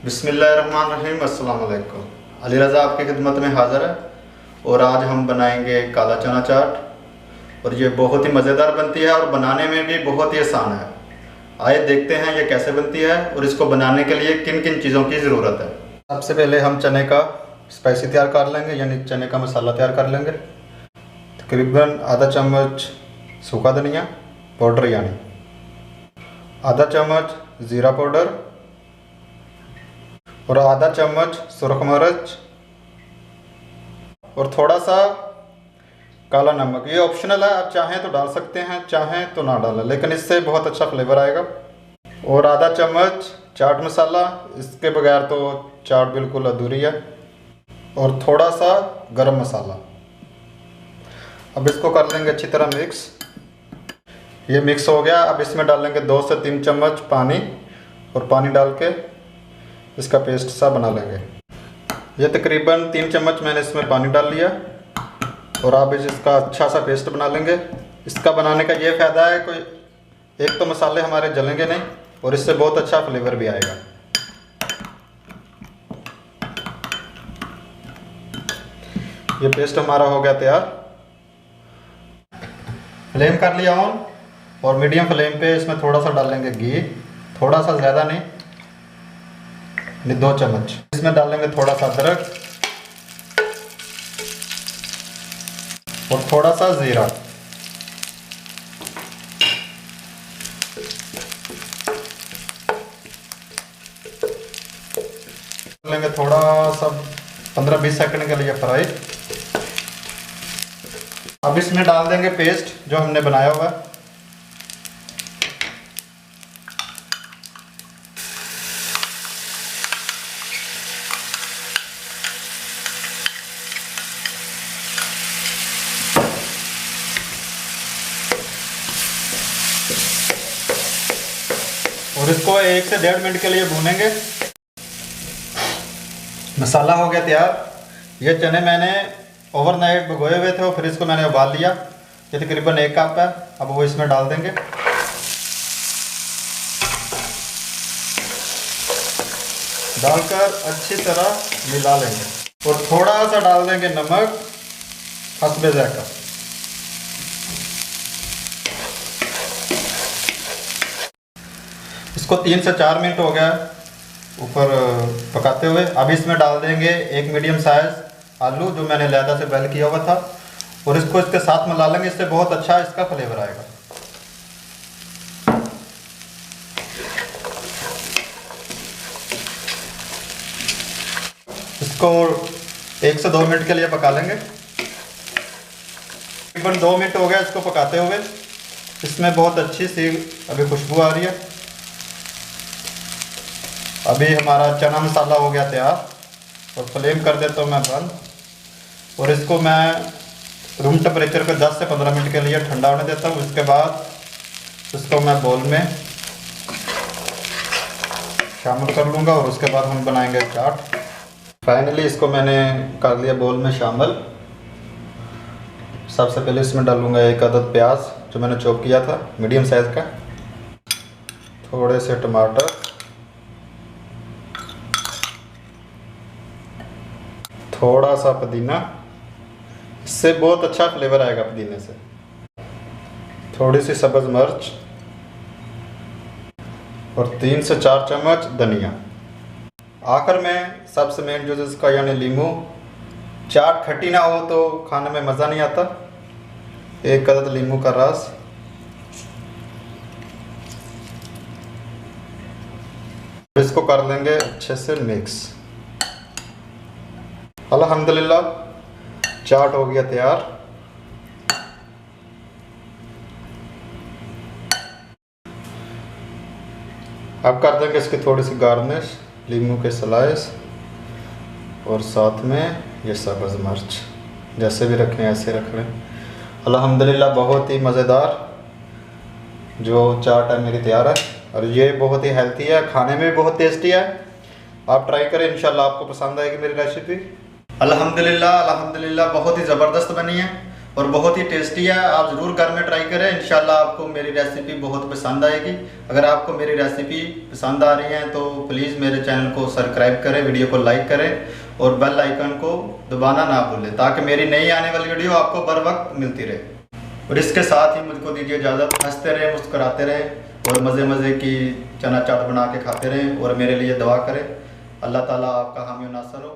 बिस्मिल्लाहिर्रहमानिर्रहीम। अस्सलाम वालेकुम। अली रज़ा आपकी खिदमत में हाज़िर है और आज हम बनाएंगे काला चना चाट और ये बहुत ही मज़ेदार बनती है और बनाने में भी बहुत ही आसान है। आइए देखते हैं ये कैसे बनती है और इसको बनाने के लिए किन किन चीज़ों की ज़रूरत है। सबसे पहले हम चने का स्पाइसी तैयार कर लेंगे, यानी चने का मसाला तैयार कर लेंगे। तकरीबन आधा चम्मच सूखा धनिया पाउडर, यानी आधा चम्मच ज़ीरा पाउडर और आधा चम्मच सुरख मिर्च और थोड़ा सा काला नमक। ये ऑप्शनल है, आप चाहें तो डाल सकते हैं, चाहें तो ना डालें, लेकिन इससे बहुत अच्छा फ्लेवर आएगा। और आधा चम्मच चाट मसाला, इसके बगैर तो चाट बिल्कुल अधूरी है। और थोड़ा सा गरम मसाला। अब इसको कर लेंगे अच्छी तरह मिक्स। ये मिक्स हो गया। अब इसमें डालेंगे 2 से 3 चम्मच पानी और पानी डाल के इसका पेस्ट सा बना लेंगे। ये तकरीबन 3 चम्मच मैंने इसमें पानी डाल लिया और अब इसका अच्छा सा पेस्ट बना लेंगे। इसका बनाने का ये फ़ायदा है, कोई एक तो मसाले हमारे जलेंगे नहीं और इससे बहुत अच्छा फ्लेवर भी आएगा। ये पेस्ट हमारा हो गया तैयार। फ्लेम कर लिया ऑन और मीडियम फ्लेम पे इसमें थोड़ा सा डालेंगे घी, थोड़ा सा, ज़्यादा नहीं, 2 चम्मच। इसमें डालेंगे थोड़ा सा अदरक और थोड़ा सा जीरा। डालेंगे थोड़ा सा 15-20 सेकंड के लिए फ्राई। अब इसमें डाल देंगे पेस्ट जो हमने बनाया हुआ है। और इसको 1 से 1.5 मिनट के लिए भूनेंगे। मसाला हो गया तैयार। ये चने मैंने ओवरनाइट भिगोए हुए थे और फिर इसको मैंने उबाल लिया। ये तकरीबन 1 कप है। अब वो इसमें डाल देंगे। डालकर अच्छी तरह मिला लेंगे और थोड़ा सा डाल देंगे नमक हस्बे ज़ायक़ा। इसको 3 से 4 मिनट हो गया ऊपर पकाते हुए। अब इसमें डाल देंगे 1 मीडियम साइज आलू जो मैंने लैदा से बॉयल किया हुआ था और इसको इसके साथ मिला लेंगे। इससे बहुत अच्छा इसका फ्लेवर आएगा। इसको 1 से 2 मिनट के लिए पका लेंगे। तकरीबन 2 मिनट हो गया इसको पकाते हुए। इसमें बहुत अच्छी सी अभी खुशबू आ रही है। अभी हमारा चना मसाला हो गया तैयार और फ्लेम कर देता हूँ मैं बंद। और इसको मैं रूम टेम्परेचर पे 10 से 15 मिनट के लिए ठंडा होने देता हूँ। इसके बाद इसको मैं बोल में शामिल कर लूँगा और उसके बाद हम बनाएंगे चाट। फाइनली इसको मैंने कर लिया बोल में शामिल। सबसे पहले इसमें डालूँगा 1 अदद प्याज जो मैंने चॉप किया था मीडियम साइज़ का, थोड़े से टमाटर, थोड़ा सा पुदीना, इससे बहुत अच्छा फ्लेवर आएगा पुदीने से, थोड़ी सी सब्ज़ मिर्च और 3 से 4 चम्मच धनिया। आखिर में सबसे मेन जो इसका यानी लीमू। चाट खट्टी ना हो तो खाने में मज़ा नहीं आता। 1 अदद लीमू का रस। इसको कर लेंगे अच्छे से मिक्स। अल्हम्दुलिल्लाह चाट हो गया तैयार। अब कर देंगे इसकी थोड़ी सी गार्निश, लीमू के स्लाइस और साथ में ये सब्ज़ मिर्च। जैसे भी रखें ऐसे रख लें। अल्हम्दुलिल्लाह बहुत ही मज़ेदार जो चाट है मेरी तैयार है और ये बहुत ही हेल्थी है, खाने में भी बहुत टेस्टी है। आप ट्राई करें, इंशाल्लाह आपको पसंद आएगी मेरी रेसिपी। अल्हम्दुलिल्लाह अल्हम्दुलिल्लाह बहुत ही ज़बरदस्त बनी है और बहुत ही टेस्टी है। आप ज़रूर घर में ट्राई करें, इंशाल्लाह आपको मेरी रेसिपी बहुत पसंद आएगी। अगर आपको मेरी रेसिपी पसंद आ रही है तो प्लीज़ मेरे चैनल को सब्सक्राइब करें, वीडियो को लाइक करें और बेल आइकन को दबाना ना भूलें ताकि मेरी नई आने वाली वीडियो आपको बर वक्त मिलती रहे। और इसके साथ ही मुझको दीजिए इजाज़त। हंसते रहें, मुस्कुराते रहें और मज़े मज़े की चना चाट बना के खाते रहें और मेरे लिए दुआ करें। अल्लाह ताला आपका हामी नासर हो।